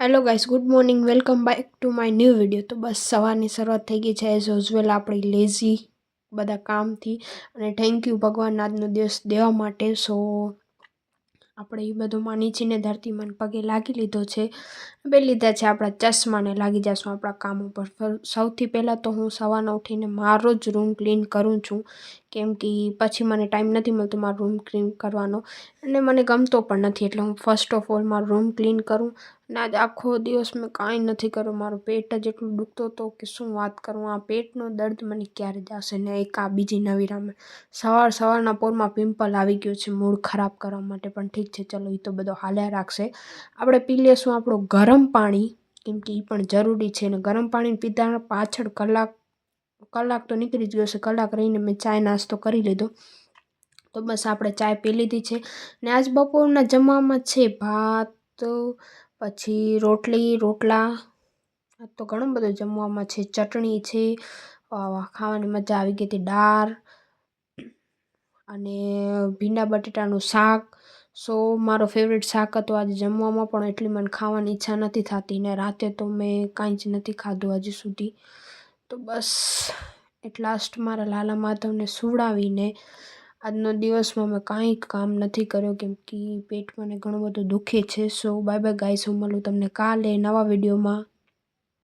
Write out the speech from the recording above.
Hello guys, good morning. Welcome back to my new video. તો બસ સવારની શરૂઆત થઈ ગઈ છે એઝ યુઝ્યુઅલ આપણી લેઝી બધા કામથી. અને થેન્ક યુ ભગવાન આજનો દિવસ દેવા માટે. સો આપણે એ બધું માની છીને ધરતીમાં પગે લાગી લીધો છે. બે લીધા છે આપણા ચશ્માને, લાગી જશું આપણા કામ ઉપર. સૌથી પહેલાં તો હું સવારના ઉઠીને મારો જ રૂમ ક્લીન કરું છું, કેમ કે પછી મને ટાઈમ નથી મળતો મારો રૂમ ક્લીન કરવાનો, અને મને ગમતો પણ નથી. એટલે હું ફર્સ્ટ ઓફ ઓલ મારો રૂમ ક્લીન કરું. અને આજ આખો દિવસ મેં કાંઈ નથી કર્યું. મારું પેટ જ એટલું દુખતો હતો કે શું વાત કરું. આ પેટનો દર્દ મને ક્યારે જશે. ને એક આ બીજી નવીરામાં સવારના પોરમાં પિમ્પલ આવી ગયો છે મૂડ ખરાબ કરવા માટે. પણ ઠીક છે, ચલો એ તો બધો હાલ્યા રાખશે. આપણે પી લેશું આપણું ગરમ પાણી, કેમ કે એ પણ જરૂરી છે. ને ગરમ પાણી પીધા પાછળ કલાક તો નીકળી જ ગયો છે. કલાક રહીને મેં ચાય નાસ્તો કરી લીધો. તો બસ આપણે ચાય પી લીધી છે. ને આજ બપોરના જમવામાં છે ભાત, પછી રોટલા. આ તો ઘણું બધું જમવામાં છે. ચટણી છે, ખાવાની મજા આવી ગઈ હતી. દાળ અને ભીંડા બટેટાનું શાક. સો મારો ફેવરેટ શાક હતો આજે જમવામાં, પણ એટલી મને ખાવાની ઈચ્છા નથી થતી. ને રાતે તો મેં કાંઈ જ નથી ખાધું હજી સુધી. તો બસ એટ લાસ્ટ મારા લાલા માધવને સુવડાવીને આજનો દિવસમાં મેં કાંઈ કામ નથી કર્યો, કેમ કે પેટ મને ઘણું બધું દુખે છે. સો બાય બાય ગાઈસ, હું મળું તમને કાલે નવા વિડીયોમાં.